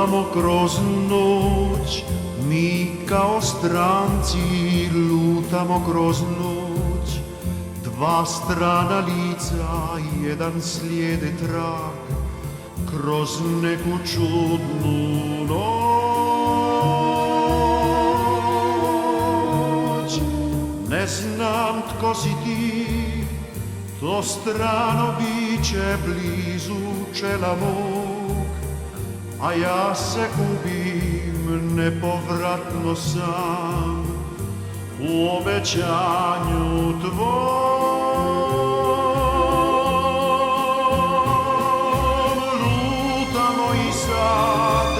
Lutamo kroz noć, mi kao stranci lutamo kroz noć. Dva strana lica, jedan slijede trag, kroz neku čudnu noć. Ne znam tko si ti, to strano biće blizu čela mog, a ja se gubim nepovratno sam u obećanju tvom. Lutamo i sad,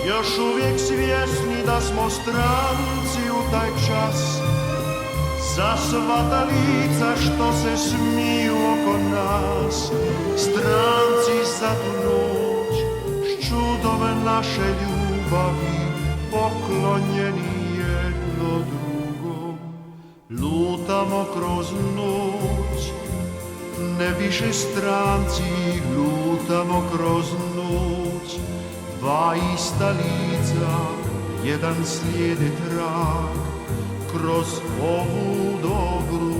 još uvijek svjesni da smo stranci u taj čas. Za sva ta lica što se smiju oko nas, stranci za tu noć, s čudom naše ljubavi, poklonjeni jedno drugom. Lutamo kroz noć, ne više stranci, lutamo kroz noć. Dva ista lica, jedan slijede trag, kroz ovu dobru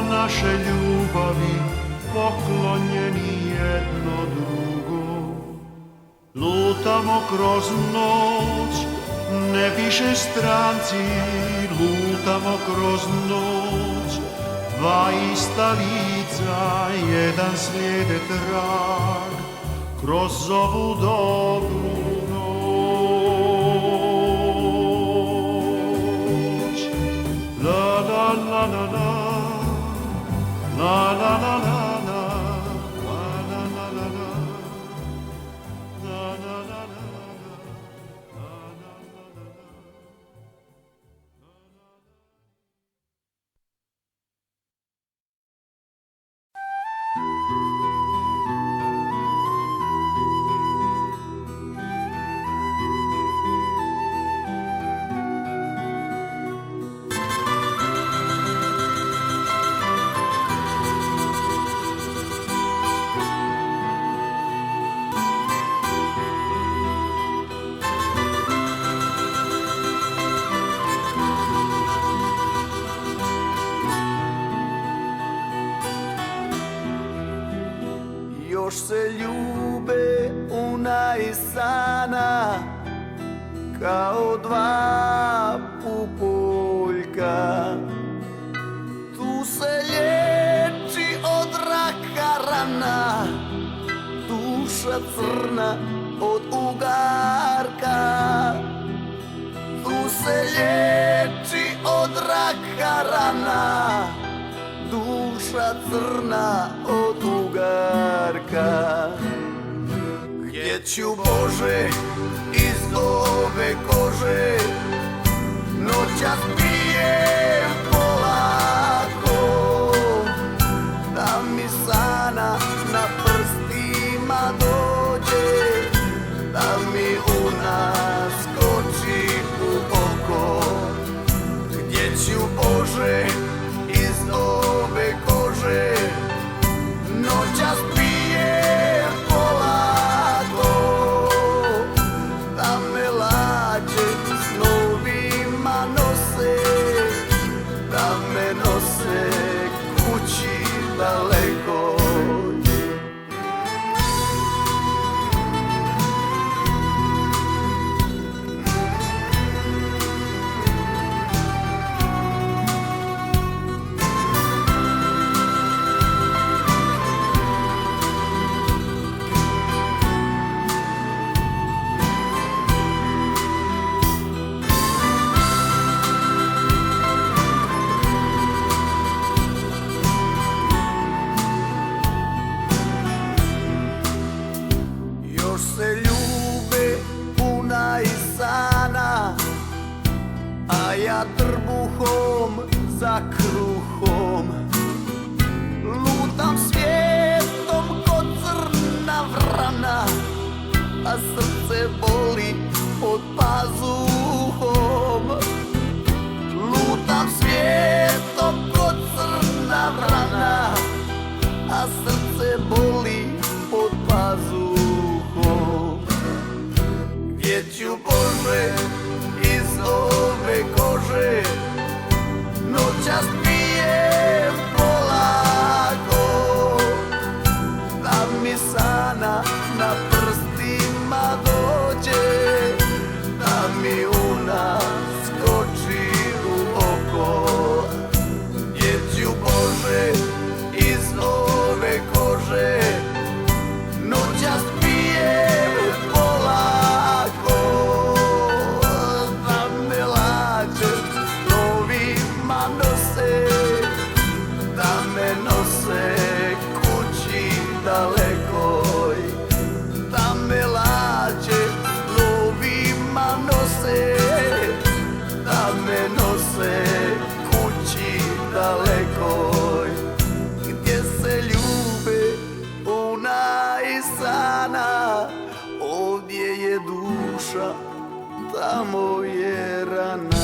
naše ljubavi, poklonjeni jedno drugom. Lutamo kroz noć, ne više stranci, lutamo kroz noć. Dva ista lica, jedan slijede trag, kroz ovu dobru noć. La la la la la, la la la la. Još se ljube unajsana kao dva pupoljka. Tu se liječi od raka rana, duša crna od ugarka. Tu se liječi od raka rana, duša crna od ugarka. Gdje ću Bože iz ove kože, noćas pijem polako, da mi sana na prstima dođe, da mi unaskoči u oko. Gdje ću Bože iz ove kože, noćas pijem polako, da me lađe snovima nose, da me nose kući daleko. Se ljube unajsana, a ja trbuhom za kruhom mi sana na prstima dođe, da mi una skoči u oko. Djeciu Bože, iz ove kože noćas pije polako, da me lađe novima nose, da me nose kući dalekoj, da me lađe novima nose, da me nose kući dalekoj, gdje se ljube una i sana, ovdje je duša, tamo je rana.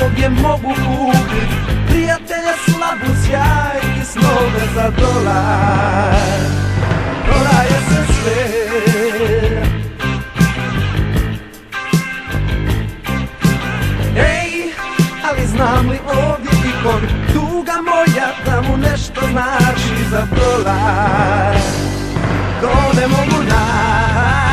Ovdje mogu kupit prijatelja, slabu sjaj i snove za dolar. Prodaje se sve, ej, ali znam li ovdje ikon, tuga moja da mu nešto znači za dolar. To ne mogu naći.